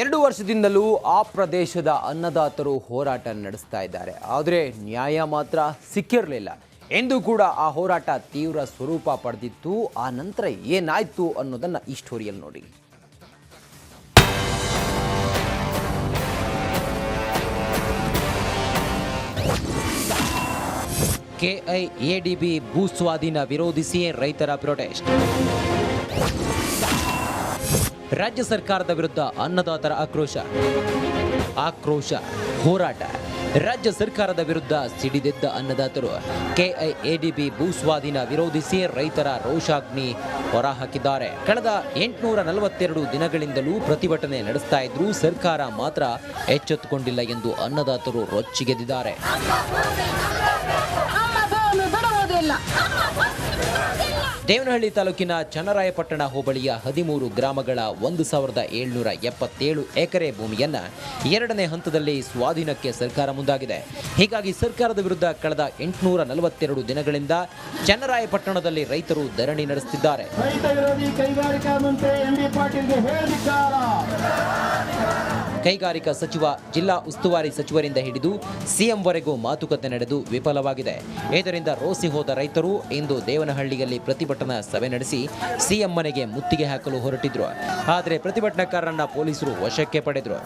2 ವರ್ಷದಿಂದಲೂ ಆ ಪ್ರದೇಶದ ಅನ್ನದಾತರು ಹೋರಾಟ ನಡೆಸ್ತಾ ಇದ್ದಾರೆ. ಆದರೆ ನ್ಯಾಯ ಮಾತ್ರ ಸಿಕ್ಕಿರಲಿಲ್ಲ. ಎಂದು ಕೂಡ ಆ ಹೋರಾಟ ತೀವ್ರ ಸ್ವರೂಪ ಪಡೆದಿತ್ತು. ಆ ನಂತರ ಏನಾಯ್ತು ಅನ್ನೋದನ್ನ ಈ ಸ್ಟೋರಿಯಲ್ಲಿ ನೋಡಿ. ಕೆಐಎಡಿಬಿ ಭೂ ಸ್ವಾಧೀನ ವಿರೋಧಿಸಿ ರೈತರ ಪ್ರೊಟೆಸ್ಟ್. ರಾಜ್ಯ ಸರ್ಕಾರದ ವಿರುದ್ಧ ಅನ್ನದಾತರ ಆಕ್ರೋಶ ಹೋರಾಟ. ರಾಜ್ಯ ಸರ್ಕಾರದ ವಿರುದ್ಧ ಸಿಡಿದೆದ್ದ ಅನ್ನದಾತರು ಕೆಐಎಡಿಬಿ ಭೂ ಸ್ವಾಧೀನ ವಿರೋಧಿಸಿ ರೈತರ ರೋಷಾಗ್ನಿ ಹೊರಹಾಕಿದ್ದಾರೆ. ಕಳೆದ 842 ದಿನಗಳಿಂದಲೂ ಪ್ರತಿಭಟನೆ ನಡೆಸ್ತಾ ಇದ್ರೂ ಸರ್ಕಾರ ಮಾತ್ರ ಎಚ್ಚೆತ್ತುಕೊಂಡಿಲ್ಲ ಎಂದು ಅನ್ನದಾತರು ರೊಚ್ಚಿಗೆದ್ದಿದ್ದಾರೆ. ದೇವನಹಳ್ಳಿ ತಾಲೂಕಿನ ಚನ್ನರಾಯಪಟ್ಟಣ ಹೋಬಳಿಯ 13 ಗ್ರಾಮಗಳ 1777 ಎಕರೆ ಭೂಮಿಯನ್ನ 2ನೇ ಹಂತದಲ್ಲಿ ಸ್ವಾಧೀನಕ್ಕೆ ಸರ್ಕಾರ ಮುಂದಾಗಿದೆ. ಹೀಗಾಗಿ ಸರ್ಕಾರದ ವಿರುದ್ಧ ಕಳೆದ 842 ದಿನಗಳಿಂದ ಚನ್ನರಾಯಪಟ್ಟಣದಲ್ಲಿ ರೈತರು ಧರಣಿ ನಡೆಸುತ್ತಿದ್ದಾರೆ. ಕೈಗಾರಿಕಾ ಸಚಿವ, ಜಿಲ್ಲಾ ಉಸ್ತುವಾರಿ ಸಚಿವರಿಂದ ಹಿಡಿದು ಸಿಎಂವರೆಗೂ ಮಾತುಕತೆ ನಡೆದು ವಿಫಲವಾಗಿದೆ. ಇದರಿಂದ ರೋಸಿ ಹೋದ ರೈತರು ಇಂದು ದೇವನಹಳ್ಳಿಯಲ್ಲಿ ಪ್ರತಿಭಟನಾ ಸಭೆ ನಡೆಸಿ ಸಿಎಂ ಮನೆಗೆ ಮುತ್ತಿಗೆ ಹಾಕಲು ಹೊರಟಿದ್ರು. ಆದರೆ ಪ್ರತಿಭಟನಾಕಾರರನ್ನ ಪೊಲೀಸರು ವಶಕ್ಕೆ ಪಡೆದರು.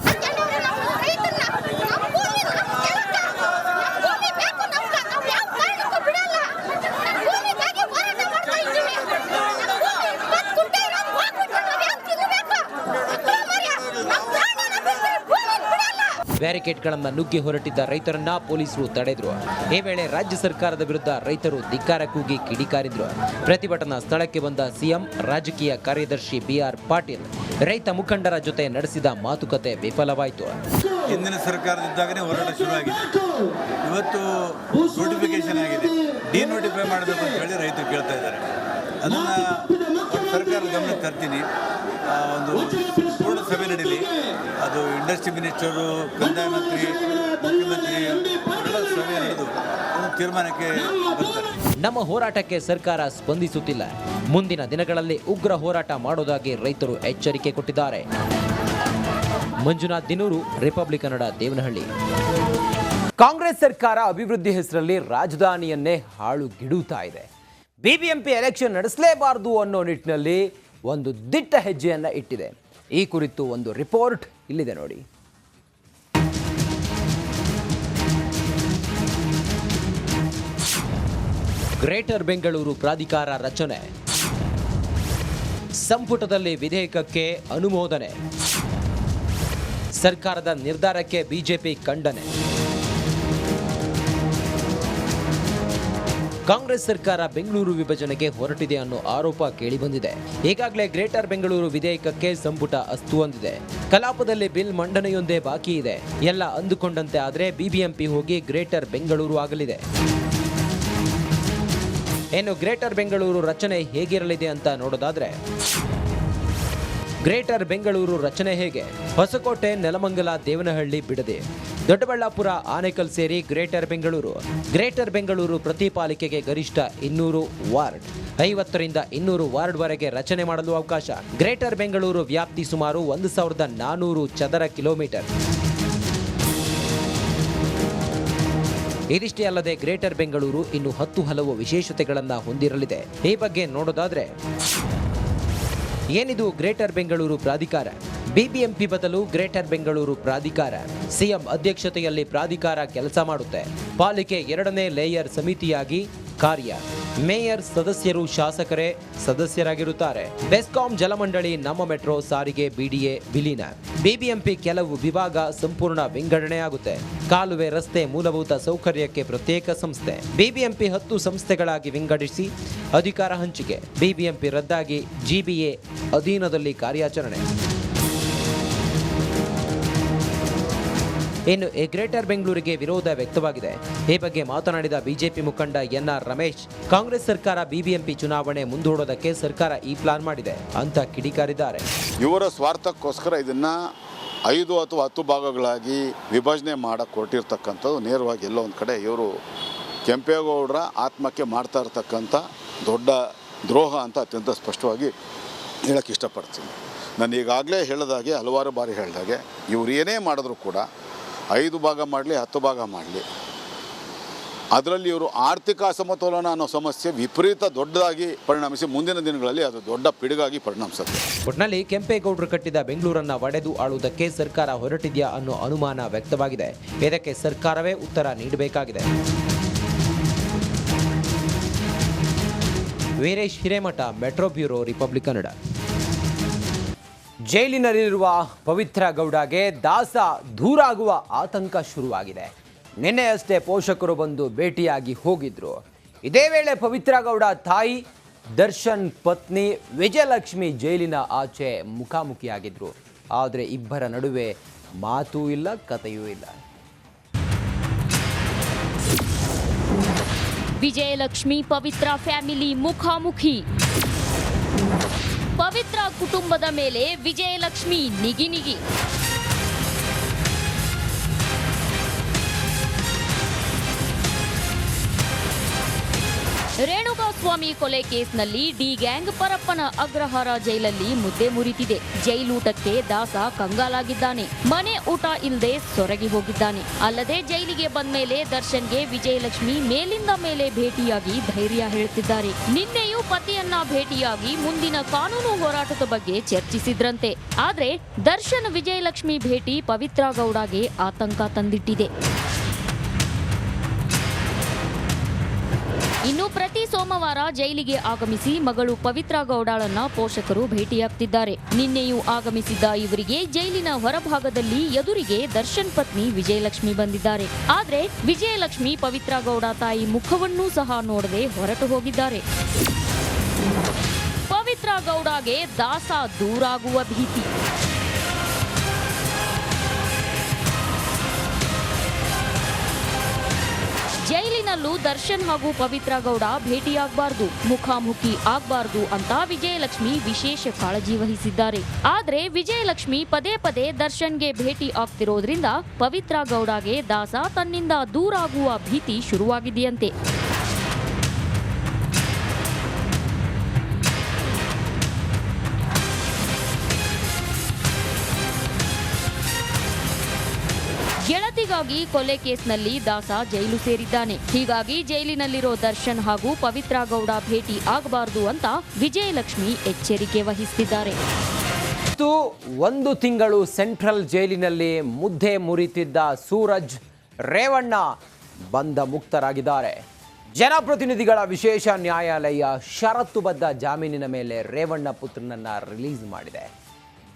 ಬ್ಯಾರಿಕೇಡ್ಗಳನ್ನು ನುಗ್ಗಿ ಹೊರಟಿದ್ದ ರೈತರನ್ನ ಪೊಲೀಸರು ತಡೆದ್ರು. ಈ ವೇಳೆ ರಾಜ್ಯ ಸರ್ಕಾರದ ವಿರುದ್ಧ ರೈತರು ಧಿಕ್ಕಾರ ಕೂಗಿ ಕಿಡಿಕಾರಿದ್ರು. ಪ್ರತಿಭಟನಾ ಸ್ಥಳಕ್ಕೆ ಬಂದ ಸಿಎಂ, ರಾಜಕೀಯ ಕಾರ್ಯದರ್ಶಿ ಬಿಆರ್ ಪಾಟೀಲ್ ರೈತ ಮುಖಂಡರ ಜೊತೆ ನಡೆಸಿದ ಮಾತುಕತೆ ವಿಫಲವಾಯಿತು. ಹಿಂದಿನ ಸರ್ಕಾರದಿದ್ದಾಗನೇ ಹೋರಾಟ ಶುರುವಾಗಿದೆ. ಇವತ್ತು ನೋಟಿಫಿಕೇಶನ್ ಆಗಿದೆ, ಡಿನೋಟಿಫೈ ಮಾಡಬೇಕು ಅಂತ ಹೇಳಿ ರೈತರು ಕೇಳ್ತಾ ಇದ್ದಾರೆ. ಅದನ್ನು ಸರ್ಕಾರದ ಗಮನಕ್ಕೆ ತರ್ತೀನಿ. ಒಂದು ಪೂರ್ಣ ಸಭೆ ನಡೀಲಿ. ಅದು ಇಂಡಸ್ಟ್ರಿ ಮಿನಿಸ್ಟರು, ಕಂದಾಯ ಮಂತ್ರಿ, ಮುಖ್ಯಮಂತ್ರಿ ಎಲ್ಲ ಸಭೆ ನಡೆದು ಒಂದು ತೀರ್ಮಾನಕ್ಕೆ ಬರ್ತಾರೆ. ನಮ್ಮ ಹೋರಾಟಕ್ಕೆ ಸರ್ಕಾರ ಸ್ಪಂದಿಸುತ್ತಿಲ್ಲ. ಮುಂದಿನ ದಿನಗಳಲ್ಲಿ ಉಗ್ರ ಹೋರಾಟ ಮಾಡೋದಾಗಿ ರೈತರು ಎಚ್ಚರಿಕೆ ಕೊಟ್ಟಿದ್ದಾರೆ. ಮಂಜುನಾಥ್ ದಿನೂರು, ರಿಪಬ್ಲಿಕ್ ಕನ್ನಡ, ದೇವನಹಳ್ಳಿ. ಕಾಂಗ್ರೆಸ್ ಸರ್ಕಾರ ಅಭಿವೃದ್ಧಿ ಹೆಸರಲ್ಲಿ ರಾಜಧಾನಿಯನ್ನೇ ಹಾಳುಗಿಡುತ್ತಾ ಇದೆ. ಬಿಬಿಎಂಪಿ ಎಲೆಕ್ಷನ್ ನಡೆಸಲೇಬಾರದು ಅನ್ನೋ ನಿಟ್ಟಿನಲ್ಲಿ ಒಂದು ದಿಟ್ಟ ಹೆಜ್ಜೆಯನ್ನು ಇಟ್ಟಿದೆ. ಈ ಕುರಿತು ಒಂದು ರಿಪೋರ್ಟ್ ಇಲ್ಲಿದೆ ನೋಡಿ. ಗ್ರೇಟರ್ ಬೆಂಗಳೂರು ಪ್ರಾಧಿಕಾರ ರಚನೆ, ಸಂಪುಟದಲ್ಲಿ ವಿಧೇಯಕಕ್ಕೆ ಅನುಮೋದನೆ, ಸರ್ಕಾರದ ನಿರ್ಧಾರಕ್ಕೆ ಬಿಜೆಪಿ ಖಂಡನೆ. ಕಾಂಗ್ರೆಸ್ ಸರ್ಕಾರ ಬೆಂಗಳೂರು ವಿಭಜನೆಗೆ ಹೊರಟಿದೆ ಅನ್ನೋ ಆರೋಪ ಕೇಳಿಬಂದಿದೆ. ಈಗಾಗಲೇ ಗ್ರೇಟರ್ ಬೆಂಗಳೂರು ವಿಧೇಯಕಕ್ಕೆ ಸಂಪುಟ ಅಸ್ತು ಹೊಂದಿದೆ. ಕಲಾಪದಲ್ಲಿ ಬಿಲ್ ಮಂಡನೆಯೊಂದೇ ಬಾಕಿ ಇದೆ. ಎಲ್ಲ ಅಂದುಕೊಂಡಂತೆ ಆದರೆ ಬಿಬಿಎಂಪಿ ಹೋಗಿ ಗ್ರೇಟರ್ ಬೆಂಗಳೂರು ಆಗಲಿದೆ. ಇನ್ನು ಗ್ರೇಟರ್ ಬೆಂಗಳೂರು ರಚನೆ ಹೇಗಿರಲಿದೆ ಅಂತ ನೋಡೋದಾದ್ರೆ, ಗ್ರೇಟರ್ ಬೆಂಗಳೂರು ರಚನೆ ಹೇಗೆ? ಹೊಸಕೋಟೆ, ನೆಲಮಂಗಲ, ದೇವನಹಳ್ಳಿ, ಬಿಡದಿ, ದೊಡ್ಡಬಳ್ಳಾಪುರ, ಆನೇಕಲ್ ಸೇರಿ ಗ್ರೇಟರ್ ಬೆಂಗಳೂರು. ಗ್ರೇಟರ್ ಬೆಂಗಳೂರು ಪ್ರತಿ ಪಾಲಿಕೆಗೆ ಗರಿಷ್ಠ 200 ವಾರ್ಡ್, 50ರಿಂದ 200 ವಾರ್ಡ್ವರೆಗೆ ರಚನೆ ಮಾಡಲು ಅವಕಾಶ. ಗ್ರೇಟರ್ ಬೆಂಗಳೂರು ವ್ಯಾಪ್ತಿ ಸುಮಾರು 1400 ಚದರ ಕಿಲೋಮೀಟರ್. ಇದಿಷ್ಟೇ ಅಲ್ಲದೆ ಗ್ರೇಟರ್ ಬೆಂಗಳೂರು ಇನ್ನು 10 ಹಲವು ವಿಶೇಷತೆಗಳನ್ನು ಹೊಂದಿರಲಿದೆ. ಈ ಬಗ್ಗೆ ನೋಡೋದಾದ್ರೆ, ಏನಿದು ಗ್ರೇಟರ್ ಬೆಂಗಳೂರು ಪ್ರಾಧಿಕಾರ? ಬಿಬಿಎಂಪಿ ಬದಲು ಗ್ರೇಟರ್ ಬೆಂಗಳೂರು ಪ್ರಾಧಿಕಾರ. ಸಿಎಂ ಅಧ್ಯಕ್ಷತೆಯಲ್ಲಿ ಪ್ರಾಧಿಕಾರ ಕೆಲಸ ಮಾಡುತ್ತೆ. ಪಾಲಿಕೆ 2ನೇ ಲೇಯರ್ ಸಮಿತಿಯಾಗಿ ಕಾರ್ಯ. ಮೇಯರ್ ಸದಸ್ಯರು ಶಾಸಕರೇ ಸದಸ್ಯರಾಗಿರುತ್ತಾರೆ. ಬೆಸ್ಕಾಂ, ಜಲಮಂಡಳಿ, ನಮ್ಮ ಮೆಟ್ರೋ, ಸಾರಿಗೆ, ಬಿಡಿಎ ವಿಲೀನ. ಬಿಬಿಎಂಪಿ ಕೆಲವು ವಿಭಾಗ ಸಂಪೂರ್ಣ ವಿಂಗಡಣೆಯಾಗುತ್ತೆ. ಕಾಲುವೆ, ರಸ್ತೆ, ಮೂಲಭೂತ ಸೌಕರ್ಯಕ್ಕೆ ಪ್ರತ್ಯೇಕ ಸಂಸ್ಥೆ. ಬಿಬಿಎಂಪಿ 10 ಸಂಸ್ಥೆಗಳಾಗಿ ವಿಂಗಡಿಸಿ ಅಧಿಕಾರ ಹಂಚಿಕೆ. ಬಿಬಿಎಂಪಿ ರದ್ದಾಗಿ ಜಿಬಿಎ ಅಧೀನದಲ್ಲಿ ಕಾರ್ಯಾಚರಣೆ. ಇನ್ನು ಗ್ರೇಟರ್ ಬೆಂಗಳೂರಿಗೆ ವಿರೋಧ ವ್ಯಕ್ತವಾಗಿದೆ. ಈ ಬಗ್ಗೆ ಮಾತನಾಡಿದ ಬಿಜೆಪಿ ಮುಖಂಡ ಎನ್ಆರ್ ರಮೇಶ್, ಕಾಂಗ್ರೆಸ್ ಸರ್ಕಾರ ಬಿಬಿಎಂಪಿ ಚುನಾವಣೆ ಮುಂದೂಡೋದಕ್ಕೆ ಸರ್ಕಾರ ಈ ಪ್ಲಾನ್ ಮಾಡಿದೆ ಅಂತ ಕಿಡಿಕಾರಿದ್ದಾರೆ. ಇವರ ಸ್ವಾರ್ಥಕ್ಕೋಸ್ಕರ ಇದನ್ನ 5 ಅಥವಾ 10 ಭಾಗಗಳಾಗಿ ವಿಭಜನೆ ಮಾಡಕ್ಕೆ ಕೊಟ್ಟಿರ್ತಕ್ಕಂಥದ್ದು ನೇರವಾಗಿ ಎಲ್ಲೋ ಒಂದು ಕಡೆ ಇವರು ಕೆಂಪೇಗೌಡರ ಆತ್ಮಕ್ಕೆ ಮಾಡ್ತಾ ಇರ್ತಕ್ಕಂಥ ದೊಡ್ಡ ದ್ರೋಹ ಅಂತ ಅತ್ಯಂತ ಸ್ಪಷ್ಟವಾಗಿ ಹೇಳಕ್ಕೆ ಇಷ್ಟಪಡ್ತೀನಿ. ನಾನು ಈಗಾಗಲೇ ಹೇಳಿದಾಗೆ ಹಲವಾರು ಬಾರಿ ಹೇಳಿದಾಗೆ ಇವ್ರು ಏನೇ ಮಾಡಿದ್ರು ಕೂಡ 5 ಭಾಗ ಮಾಡಲಿ 10 ಭಾಗ ಮಾಡಲಿ ಅದರಲ್ಲಿ ಇವರು ಆರ್ಥಿಕ ಅಸಮತೋಲನ ಅನ್ನೋ ಸಮಸ್ಯೆ ವಿಪರೀತ ದೊಡ್ಡದಾಗಿ ಪರಿಣಮಿಸಿ ಮುಂದಿನ ದಿನಗಳಲ್ಲಿ ಅದು ದೊಡ್ಡ ಪಿಡುಗಾಗಿ ಪರಿಣಮಿಸುತ್ತೆ. ಒಟ್ನಲ್ಲಿ ಕೆಂಪೇಗೌಡರು ಕಟ್ಟಿದ ಬೆಂಗಳೂರನ್ನ ಒಡೆದು ಆಳುವುದಕ್ಕೆ ಸರ್ಕಾರ ಹೊರಟಿದೆಯಾ ಅನ್ನೋ ಅನುಮಾನ ವ್ಯಕ್ತವಾಗಿದೆ. ಇದಕ್ಕೆ ಸರ್ಕಾರವೇ ಉತ್ತರ ನೀಡಬೇಕಾಗಿದೆ. Veeresh Hiremath, metro bureau, Republic Kannada. ಜೈಲಿನಲ್ಲಿರುವ ಪವಿತ್ರ ಗೌಡಗೆ ದಾಸ ದೂರಾಗುವ ಆತಂಕ ಶುರುವಾಗಿದೆ. ನಿನ್ನೆಯಷ್ಟೇ ಪೋಷಕರು ಬಂದು ಭೇಟಿಯಾಗಿ ಹೋಗಿದ್ರು. ಇದೇ ವೇಳೆ ಪವಿತ್ರ ಗೌಡ ತಾಯಿ ದರ್ಶನ್ ಪತ್ನಿ ವಿಜಯಲಕ್ಷ್ಮಿ ಜೈಲಿನ ಆಚೆ ಮುಖಾಮುಖಿಯಾಗಿದ್ರು. ಆದರೆ ಇಬ್ಬರ ನಡುವೆ ಮಾತೂ ಇಲ್ಲ, ಕಥೆಯೂ ಇಲ್ಲ. ವಿಜಯಲಕ್ಷ್ಮಿ ಪವಿತ್ರ ಫ್ಯಾಮಿಲಿ ಮುಖಾಮುಖಿ. ಪವಿತ್ರ ಕುಟುಂಬದ ಮೇಲೆ ವಿಜಯಲಕ್ಷ್ಮಿ ನಿಗಿ. ರೇಣುಕಾಸ್ವಾಮಿ ಕೊಲೆ ಕೇಸ್ನಲ್ಲಿ ಡಿ ಗ್ಯಾಂಗ್ ಪರಪ್ಪನ ಅಗ್ರಹಾರ ಜೈಲಲ್ಲಿ ಮುದ್ದೆ ಮುರಿತಿದೆ. ಜೈಲೂಟಕ್ಕೆ ದಾಸ ಕಂಗಾಲಾಗಿದ್ದಾನೆ. ಮನೆ ಊಟ ಇಲ್ಲದೆ ಸೊರಗಿ ಹೋಗಿದ್ದಾನೆ. ಅಲ್ಲದೆ ಜೈಲಿಗೆ ಬಂದ್ಮೇಲೆ ದರ್ಶನ್ಗೆ ವಿಜಯಲಕ್ಷ್ಮಿ ಮೇಲಿಂದ ಮೇಲೆ ಭೇಟಿಯಾಗಿ ಧೈರ್ಯ ಹೇಳ್ತಿದ್ದಾರೆ. ನಿನ್ನೆಯೂ ಪತಿಯನ್ನ ಭೇಟಿಯಾಗಿ ಮುಂದಿನ ಕಾನೂನು ಹೋರಾಟದ ಬಗ್ಗೆ ಚರ್ಚಿಸಿದ್ರಂತೆ. ಆದ್ರೆ ದರ್ಶನ್ ವಿಜಯಲಕ್ಷ್ಮಿ ಭೇಟಿ ಪವಿತ್ರ ಗೌಡಗೆ ಆತಂಕ ತಂದಿಟ್ಟಿದೆ. ಇನ್ನು ಪ್ರತಿ ಸೋಮವಾರ ಜೈಲಿಗೆ ಆಗಮಿಸಿ ಮಗಳು ಪವಿತ್ರ ಗೌಡಳನ್ನ ಪೋಷಕರು ಭೇಟಿಯಾಗ್ತಿದ್ದಾರೆ. ನಿನ್ನೆಯೂ ಆಗಮಿಸಿದ್ದ ಇವರಿಗೆ ಜೈಲಿನ ಹೊರಭಾಗದಲ್ಲಿ ಎದುರಿಗೆ ದರ್ಶನ್ ಪತ್ನಿ ವಿಜಯಲಕ್ಷ್ಮಿ ಬಂದಿದ್ದಾರೆ. ಆದ್ರೆ ವಿಜಯಲಕ್ಷ್ಮಿ ಪವಿತ್ರ ಗೌಡ ತಾಯಿ ಮುಖವನ್ನೂ ಸಹ ನೋಡದೆ ಹೊರಟು ಹೋಗಿದ್ದಾರೆ. ಪವಿತ್ರ ಗೌಡಗೆ ದಾಸ ದೂರಾಗುವ ಭೀತಿ. ಜೈಲಿನಲ್ಲೂ ದರ್ಶನ್ ಹಾಗೂ ಪವಿತ್ರ ಗೌಡ ಭೇಟಿಯಾಗಬಾರ್ದು, ಮುಖಾಮುಖಿ ಆಗಬಾರ್ದು ಅಂತ ವಿಜಯಲಕ್ಷ್ಮಿ ವಿಶೇಷ ಕಾಳಜಿ ವಹಿಸಿದ್ದಾರೆ. ಆದ್ರೆ ವಿಜಯಲಕ್ಷ್ಮಿ ಪದೇ ಪದೇ ದರ್ಶನ್ಗೆ ಭೇಟಿ ಆಗ್ತಿರೋದ್ರಿಂದ ಪವಿತ್ರ ಗೌಡಗೆ ದಾಸ ತನ್ನಿಂದ ದೂರಾಗುವ ಭೀತಿ ಶುರುವಾಗಿದೆಯಂತೆ. ಗೆಳತಿಗಾಗಿ ಕೊಲೆ ಕೇಸ್ನಲ್ಲಿ ದಾಸ ಜೈಲು ಸೇರಿದ್ದಾನೆ. ಹೀಗಾಗಿ ಜೈಲಿನಲ್ಲಿರೋ ದರ್ಶನ್ ಹಾಗೂ ಪವಿತ್ರ ಗೌಡ ಭೇಟಿ ಆಗಬಾರದು ಅಂತ ವಿಜಯಲಕ್ಷ್ಮಿ ಎಚ್ಚರಿಕೆ ವಹಿಸುತ್ತಿದ್ದಾರೆ. 1 ತಿಂಗಳು ಸೆಂಟ್ರಲ್ ಜೈಲಿನಲ್ಲಿ ಮುದ್ದೆ ಮುರಿತಿದ್ದ ಸೂರಜ್ ರೇವಣ್ಣ ಬಂಧ ಮುಕ್ತರಾಗಿದ್ದಾರೆ. ಜನಪ್ರತಿನಿಧಿಗಳ ವಿಶೇಷ ನ್ಯಾಯಾಲಯ ಷರತ್ತುಬದ್ಧ ಜಾಮೀನಿನ ಮೇಲೆ ರೇವಣ್ಣ ಪುತ್ರನನ್ನ ರಿಲೀಸ್ ಮಾಡಿದೆ.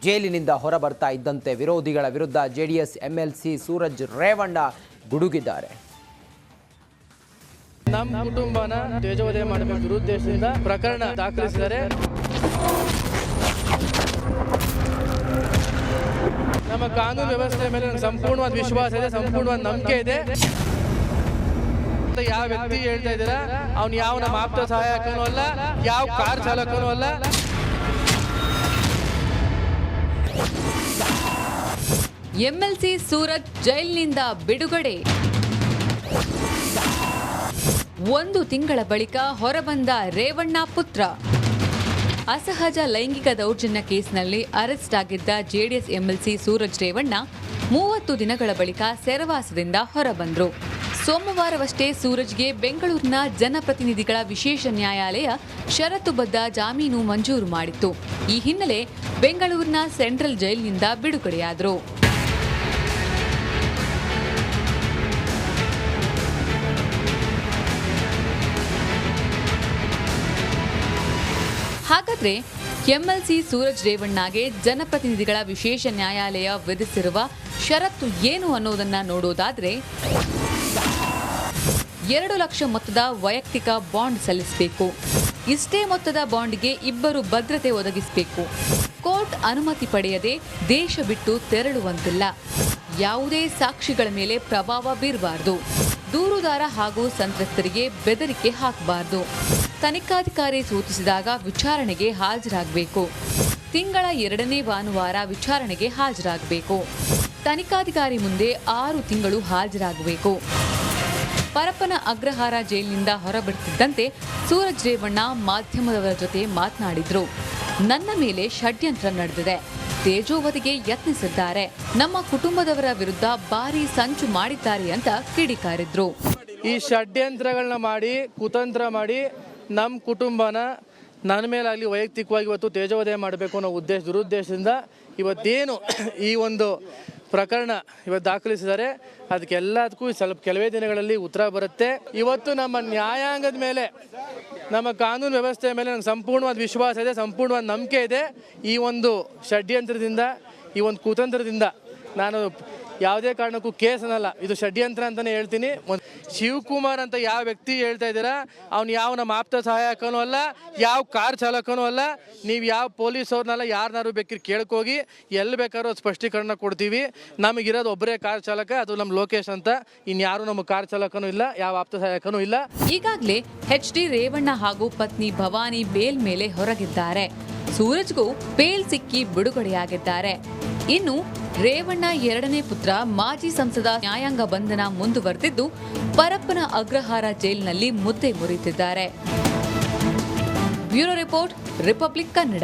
ಜೈಲಿನಿಂದ ಹೊರಬರ್ತಾ ಇದ್ದಂತೆ ವಿರೋಧಿಗಳ ವಿರುದ್ಧ ಜೆಡಿಎಸ್ ಎಂಎಲ್ಸಿ ಸೂರಜ್ ರೇವಣ್ಣ ಗುಡುಗಿದ್ದಾರೆ. ನಮ್ಮ ಕುಟುಂಬನ ತೇಜೋವಧೆ ಮಾಡಬೇಕು ದುರುದ್ದೇಶದಿಂದ ಪ್ರಕರಣ ದಾಖಲಿಸಿದರೆ ನಮ್ಮ ಕಾನೂನು ವ್ಯವಸ್ಥೆ ಮೇಲೆ ನನಗೆ ಸಂಪೂರ್ಣವಾದ ವಿಶ್ವಾಸ ಇದೆ, ಸಂಪೂರ್ಣವಾದ ನಂಬಿಕೆ ಇದೆ. ಯಾವ ವ್ಯಕ್ತಿ ಹೇಳ್ತಾ ಇದ್ದೀರಾ ಅವ್ನು ಯಾವ ನಮ್ಮ ಆಪ್ತ ಸಹಾಯಕನೂ ಅಲ್ಲ, ಯಾವ ಕಾರ್ ಚಾಲಕನೂ ಅಲ್ಲ. ಎಂಎಲ್ಸಿ ಸೂರಜ್ ಜೈಲಿನಿಂದ ಬಿಡುಗಡೆ. 1 ತಿಂಗಳ ಬಳಿಕ ಹೊರಬಂದ ರೇವಣ್ಣ ಪುತ್ರ. ಅಸಹಜ ಲೈಂಗಿಕ ದೌರ್ಜನ್ಯ ಕೇಸ್ನಲ್ಲಿ ಅರೆಸ್ಟ್ ಆಗಿದ್ದ ಜೆಡಿಎಸ್ ಎಂಎಲ್ಸಿ ಸೂರಜ್ ರೇವಣ್ಣ 30 ದಿನಗಳ ಬಳಿಕ ಸೆರೆವಾಸದಿಂದ ಹೊರಬಂದರು. ಸೋಮವಾರವಷ್ಟೇ ಸೂರಜ್ಗೆ ಬೆಂಗಳೂರಿನ ಜನಪ್ರತಿನಿಧಿಗಳ ವಿಶೇಷ ನ್ಯಾಯಾಲಯ ಷರತ್ತುಬದ್ಧ ಜಾಮೀನು ಮಂಜೂರು ಮಾಡಿತ್ತು. ಈ ಹಿನ್ನೆಲೆ ಬೆಂಗಳೂರಿನ ಸೆಂಟ್ರಲ್ ಜೈಲಿನಿಂದ ಬಿಡುಗಡೆಯಾದರು. ಹಾಗಾದ್ರೆ ಎಂಎಲ್ಸಿ ಸೂರಜ್ ರೇವಣ್ಣಗೆ ಜನಪ್ರತಿನಿಧಿಗಳ ವಿಶೇಷ ನ್ಯಾಯಾಲಯ ವಿಧಿಸಿರುವ ಷರತ್ತು ಏನು ಅನ್ನೋದನ್ನ ನೋಡೋದಾದ್ರೆ 2 ಲಕ್ಷ ಮೊತ್ತದ ವೈಯಕ್ತಿಕ ಬಾಂಡ್ ಸಲ್ಲಿಸಬೇಕು. ಇಷ್ಟೇ ಮೊತ್ತದ ಬಾಂಡ್ಗೆ 2 ಭದ್ರತೆ ಒದಗಿಸಬೇಕು. ಕೋರ್ಟ್ ಅನುಮತಿ ಪಡೆಯದೆ ದೇಶ ಬಿಟ್ಟು ತೆರಳುವಂತಿಲ್ಲ. ಯಾವುದೇ ಸಾಕ್ಷಿಗಳ ಮೇಲೆ ಪ್ರಭಾವ ಬೀರಬಾರದು. ದೂರುದಾರ ಹಾಗೂ ಸಂತ್ರಸ್ತರಿಗೆ ಬೆದರಿಕೆ ಹಾಕಬಾರದು. ತನಿಖಾಧಿಕಾರಿ ಸೂಚಿಸಿದಾಗ ವಿಚಾರಣೆಗೆ ಹಾಜರಾಗಬೇಕು. ತಿಂಗಳ 2ನೇ ಭಾನುವಾರ ವಿಚಾರಣೆಗೆ ಹಾಜರಾಗಬೇಕು. ತನಿಖಾಧಿಕಾರಿ ಮುಂದೆ 6 ತಿಂಗಳು ಹಾಜರಾಗಬೇಕು. ಪರಪ್ಪನ ಅಗ್ರಹಾರ ಜೈಲಿನಿಂದ ಹೊರಬಿಡುತ್ತಿದ್ದಂತೆ ಸೂರಜ್ ರೇವಣ್ಣ ಮಾಧ್ಯಮದವರ ಜೊತೆ ಮಾತನಾಡಿದ್ರು. ನನ್ನ ಮೇಲೆ ಷಡ್ಯಂತ್ರ ನಡೆದಿದೆ, ತೇಜೋವಧಿಗೆ ಯತ್ನಿಸಿದ್ದಾರೆ, ನಮ್ಮ ಕುಟುಂಬದವರ ವಿರುದ್ಧ ಭಾರಿ ಸಂಚು ಮಾಡಿದ್ದಾರೆ ಅಂತ ಕಿಡಿಕಾರಿದ್ರು. ಈ ಷಡ್ಯಂತ್ರಗಳನ್ನ ಮಾಡಿ ಕುತಂತ್ರ ಮಾಡಿ ನಮ್ಮ ಕುಟುಂಬನ ನನ್ನ ಮೇಲಾಗಲಿ ವೈಯಕ್ತಿಕವಾಗಿ ಇವತ್ತು ತೇಜೋವಧೆ ಮಾಡಬೇಕು ಅನ್ನೋ ದುರುದ್ದೇಶದಿಂದ ಇವತ್ತೇನು ಈ ಒಂದು ಪ್ರಕರಣ ಇವತ್ತು ದಾಖಲಿಸಿದ್ದಾರೆ, ಅದಕ್ಕೆಲ್ಲದಕ್ಕೂ ಸ್ವಲ್ಪ ಕೆಲವೇ ದಿನಗಳಲ್ಲಿ ಉತ್ತರ ಬರುತ್ತೆ. ಇವತ್ತು ನಮ್ಮ ನ್ಯಾಯಾಂಗದ ಮೇಲೆ, ನಮ್ಮ ಕಾನೂನು ವ್ಯವಸ್ಥೆಯ ಮೇಲೆ ನನಗೆ ಸಂಪೂರ್ಣವಾದ ವಿಶ್ವಾಸ ಇದೆ, ಸಂಪೂರ್ಣವಾದ ನಂಬಿಕೆ ಇದೆ. ಈ ಒಂದು ಷಡ್ಯಂತ್ರದಿಂದ, ಈ ಒಂದು ಕುತಂತ್ರದಿಂದ ನಾನು ಯಾವುದೇ ಕಾರಣಕ್ಕೂ ಕೇಸ್ ಅನ್ನಲ್ಲ, ಇದು ಷಡ್ಯಂತ್ರ ಅಂತಲೇ ಹೇಳ್ತೀನಿ. ಶಿವಕುಮಾರ್ ಅಂತ ಯಾವ ವ್ಯಕ್ತಿ ಹೇಳ್ತಾ ಇದ್ದೀರಾ, ಅವ್ನು ಯಾವ ನಮ್ಮ ಆಪ್ತ ಸಹಾಯಕನೂ ಅಲ್ಲ, ಯಾವ ಕಾರ್ ಚಾಲಕನೂ ಅಲ್ಲ. ನೀವು ಯಾವ ಪೊಲೀಸವ್ರನ್ನೆಲ್ಲ ಯಾರನ್ನಾರು ಬೇಕಿದ್ರೆ ಕೇಳ್ಕೋಗಿ, ಎಲ್ಲಿ ಬೇಕಾದ್ರೂ ಸ್ಪಷ್ಟೀಕರಣ ಕೊಡ್ತೀವಿ. ನಮಗಿರೋದು ಒಬ್ಬರೇ ಕಾರ್ ಚಾಲಕ, ಅದು ನಮ್ಮ ಲೋಕೇಶ್ ಅಂತ. ಇನ್ಯಾರು ನಮ್ಮ ಕಾರ್ ಚಾಲಕನೂ ಇಲ್ಲ, ಯಾವ ಆಪ್ತ ಸಹಾಯಕನೂ ಇಲ್ಲ. ಈಗಾಗಲೇ HD ರೇವಣ್ಣ ಹಾಗೂ ಪತ್ನಿ ಭವಾನಿ ಬೇಲ್ ಮೇಲೆ ಹೊರಗಿದ್ದಾರೆ. ಸೂರಜ್ಗೂ ಬೇಲ್ ಸಿಕ್ಕಿ ಬಿಡುಗಡೆಯಾಗಿದ್ದಾರೆ. ಇನ್ನು ರೇವಣ್ಣ ಎರಡನೇ ಪುತ್ರ ಮಾಜಿ ಸಂಸದ ನ್ಯಾಯಾಂಗ ಬಂಧನ ಮುಂದುವರೆದಿದ್ದು ಪರಪ್ಪನ ಅಗ್ರಹಾರ ಜೈಲಿನಲ್ಲಿ ಮುದ್ದೆ ಮುರಿತಿದ್ದಾರೆ. Bureau report, Republic Kannada.